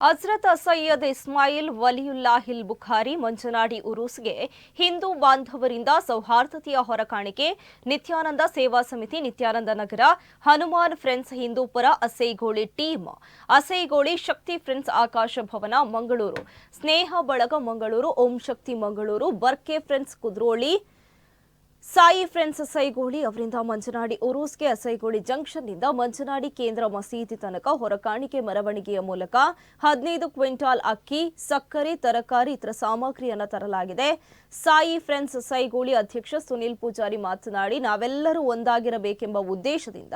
ಹಜರತ್ ಸೈಯದ್ ಇಸ್ಮಾಯಿಲ್ ವಲಿಯುಲ್ಲಾಹಿಲ್ ಬುಖಾರಿ ಮಂಜನಾಡಿ ಉರೂಸ್ಗೆ ಹಿಂದೂ ಬಾಂಧವರಿಂದ ಸೌಹಾರ್ದತೆಯ ಹೊರಕಾಣಿಕೆ. ನಿತ್ಯಾನಂದ ಸೇವಾ ಸಮಿತಿ, ನಿತ್ಯಾನಂದ ನಗರ, Hanuman friends Hindupur, ಅಸೈಗೋಳಿ team, ಅಸೈಗೋಳಿ ಶಕ್ತಿ friends ಆಕಾಶ ಭವನ ಮಂಗಳೂರು, ಸ್ನೇಹ ಬಳಗ ಮಂಗಳೂರು, ಓಂ ಶಕ್ತಿ ಮಂಗಳೂರು, ಬರ್ಕೆ ಫ್ರೆಂಡ್ಸ್ ಕುದ್ರೋಳಿ, ಸಾಯಿ ಫ್ರೆಂಡ್ಸ್ ಅಸೈಗೋಳಿ ಅವರಿಂದ ಮಂಜನಾಡಿ ಉರೂಸ್ಗೆ ಅಸೈಗೋಳಿ ಜಂಕ್ಷನ್ನಿಂದ ಮಂಜನಾಡಿ ಕೇಂದ್ರ ಮಸೀದಿ ತನಕ ಹೊರಕಾಣಿಕೆ ಮೆರವಣಿಗೆಯ ಮೂಲಕ 15 ಕ್ವಿಂಟಾಲ್ ಅಕ್ಕಿ, ಸಕ್ಕರೆ, ತರಕಾರಿ ಇತರ ಸಾಮಗ್ರಿಯನ್ನು ತರಲಾಗಿದೆ. ಸಾಯಿ ಫ್ರೆಂಡ್ಸ್ ಅಸೈಗೋಳಿ ಅಧ್ಯಕ್ಷ ಸುನಿಲ್ ಪೂಜಾರಿ ಮಾತನಾಡಿ, ನಾವೆಲ್ಲರೂ ಒಂದಾಗಿರಬೇಕೆಂಬ ಉದ್ದೇಶದಿಂದ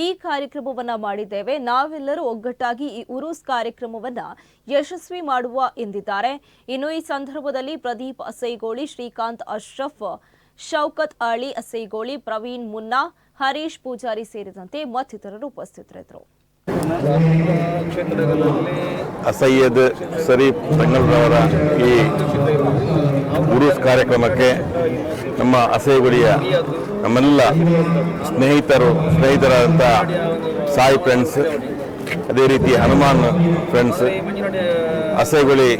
ಈ ಕಾರ್ಯಕ್ರಮವನ್ನು ಮಾಡಿದ್ದೇವೆ. ನಾವೆಲ್ಲರೂ ಒಗ್ಗಟ್ಟಾಗಿ ಈ ಉರೂಸ್ ಕಾರ್ಯಕ್ರಮವನ್ನು ಯಶಸ್ವಿ ಮಾಡುವ ಎಂದಿದ್ದಾರೆ. ಇನ್ನು ಈ ಸಂದರ್ಭದಲ್ಲಿ ಪ್ರದೀಪ್ ಅಸೈಗೋಳಿ, ಶ್ರೀಕಾಂತ್ ಅಶ್ರಫ್, ಶೌಕತ್ ಅಲಿ ಅಸೈಗೋಳಿ, ಪ್ರವೀಣ್ ಮುನ್ನಾ, ಹರೀಶ್ ಪೂಜಾರಿ ಸೇರಿದಂತೆ ಮತ್ತಿತರರು ಉಪಸ್ಥಿತರಿದ್ದರು. ಸೈಯದ್ ಶರೀಫ್ ಬೆಂಗಳೂರವರ ಈ ಉರೂಸ್ ಕಾರ್ಯಕ್ರಮಕ್ಕೆ ನಮ್ಮ ಅಸೈಗೋಳಿಯ ನಮ್ಮೆಲ್ಲ ಸ್ನೇಹಿತರಾದಂಥ ಸಾಯಿ ಫ್ರೆಂಡ್ಸ್, ಅದೇ ರೀತಿ ಹನುಮಾನ್ ಫ್ರೆಂಡ್ಸ್, ಅಸೈಗೋಳಿ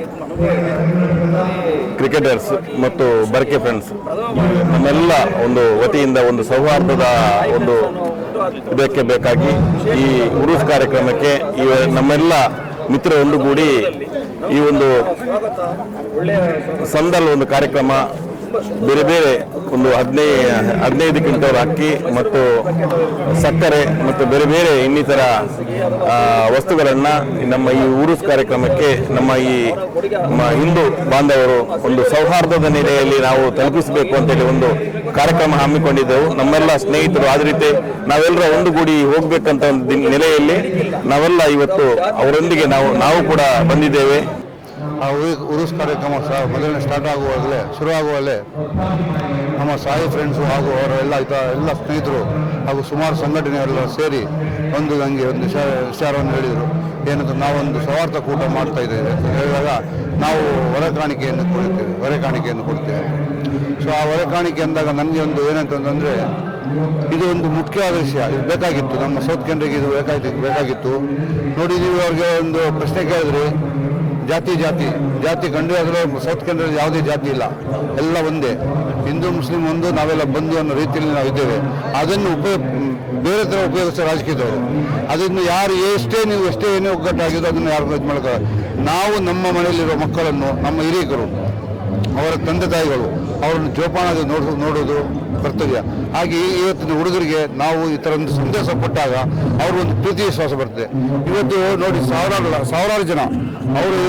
ಕ್ರಿಕೆಟರ್ಸ್ ಮತ್ತು ಬರ್ಕೆ ಫ್ರೆಂಡ್ಸ್ ನಮ್ಮೆಲ್ಲ ಒಂದು ವತಿಯಿಂದ ಒಂದು ಸೌಹಾರ್ದದ ಒಂದು ಇದಕ್ಕೆ ಬೇಕಾಗಿ ಈ ಉರೂಸ್ ಕಾರ್ಯಕ್ರಮಕ್ಕೆ ನಮ್ಮೆಲ್ಲ ಮಿತ್ರರು ಒಂದುಗೂಡಿ ಈ ಒಂದು ಸಂದಲ್ ಒಂದು ಕಾರ್ಯಕ್ರಮ ಬೇರೆ ಬೇರೆ ಒಂದು 15 ಕ್ವಿಂಟಲ್ ಅಕ್ಕಿ ಮತ್ತು ಸಕ್ಕರೆ ಮತ್ತು ಬೇರೆ ಬೇರೆ ಇನ್ನಿತರ ವಸ್ತುಗಳನ್ನು ನಮ್ಮ ಈ ಉರೂಸ್ ಕಾರ್ಯಕ್ರಮಕ್ಕೆ ನಮ್ಮ ಹಿಂದೂ ಬಾಂಧವರು ಒಂದು ಸೌಹಾರ್ದದ ನೆಲೆಯಲ್ಲಿ ನಾವು ತಲುಪಿಸಬೇಕು ಅಂತೇಳಿ ಒಂದು ಕಾರ್ಯಕ್ರಮ ಹಮ್ಮಿಕೊಂಡಿದ್ದೆವು. ನಮ್ಮೆಲ್ಲ ಸ್ನೇಹಿತರು ಆದ ರೀತಿ ನಾವೆಲ್ಲರ ಒಂದುಗೂಡಿ ಹೋಗ್ಬೇಕಂತ ಒಂದು ನೆಲೆಯಲ್ಲಿ ನಾವೆಲ್ಲ ಇವತ್ತು ಅವರೊಂದಿಗೆ ನಾವು ಕೂಡ ಬಂದಿದ್ದೇವೆ. ಆ ಉರೂಸ್ ಕಾರ್ಯಕ್ರಮ ಮೊದಲನೇ ಸ್ಟಾರ್ಟ್ ಶುರುವಾಗುವಲ್ಲೇ ನಮ್ಮ ಸಾಯಿ ಫ್ರೆಂಡ್ಸು ಹಾಗೂ ಅವರೆಲ್ಲ ಎಲ್ಲ ಸ್ನೇಹಿತರು ಹಾಗೂ ಸುಮಾರು ಸಂಘಟನೆಗಳೆಲ್ಲ ಸೇರಿ ಒಂದು ವಿಚಾರವನ್ನು ಹೇಳಿದರು. ಏನಂದ್ರೆ ನಾವೊಂದು ಸೌಹಾರ್ದ ಕೂಟ ಮಾಡ್ತಾ ಇದ್ದೇವೆ ಹೇಳಿದಾಗ ನಾವು ಹೊರೆಕಾಣಿಕೆಯನ್ನು ಕೊಡ್ತೇವೆ. ಸೊ ಆ ಹೊರೆಕಾಣಿಕೆ ಅಂದಾಗ ನನಗೆ ಒಂದು ಏನಂತಂದರೆ ಇದು ಒಂದು ಮುಖ್ಯವಾದ ವಿಷಯ. ಇದು ಬೇಕಾಗಿತ್ತು, ನಮ್ಮ ಸೌತ್ ಕೆನರಿಗೆ ಇದು ಬೇಕಾಗಿತ್ತು. ನೋಡಿ, ನೀವು ಅವ್ರಿಗೆ ಒಂದು ಪ್ರಶ್ನೆ ಕೇಳಿದ್ರಿ, ಜಾತಿ ಕಂಡು ಆದರೆ ಸೌತ್ ಕೆನರಲ್ಲಿ ಯಾವುದೇ ಜಾತಿ ಇಲ್ಲ, ಎಲ್ಲ ಒಂದೇ, ಹಿಂದೂ ಮುಸ್ಲಿಂ ಒಂದು, ನಾವೆಲ್ಲ ಬಂಧು ಅನ್ನೋ ರೀತಿಯಲ್ಲಿ ನಾವು ಇದ್ದೇವೆ. ಅದನ್ನು ಬೇರೆ ಥರ ಉಪಯೋಗಿಸೋ ರಾಜಕೀಯದವರು ಅದನ್ನು ಯಾರು ನೀವು ಎಷ್ಟೇ ಏನೇ ಒಗ್ಗಟ್ಟಾಗಿದ್ದು ಅದನ್ನು ಯಾರು ಇದು ಮಾಡ್ತಾರೆ. ನಾವು ನಮ್ಮ ಮನೆಯಲ್ಲಿರೋ ಮಕ್ಕಳನ್ನು, ನಮ್ಮ ಹಿರಿಯರು, ಅವರ ತಂದೆ ತಾಯಿಗಳು ಅವರನ್ನು ಜೋಪಾನ ನೋಡೋದು ಕರ್ತವ್ಯ. ಹಾಗೆ ಇವತ್ತಿನ ಹುಡುಗರಿಗೆ ನಾವು ಈ ಥರ ಒಂದು ಸಂದೇಶ ಕೊಟ್ಟಾಗ ಅವರು ಒಂದು ಪ್ರೀತಿ ವಿಶ್ವಾಸ ಬರ್ತದೆ. ಇವತ್ತು ನೋಡಿ ಸಾವಿರಾರು ಜನ ಅವರು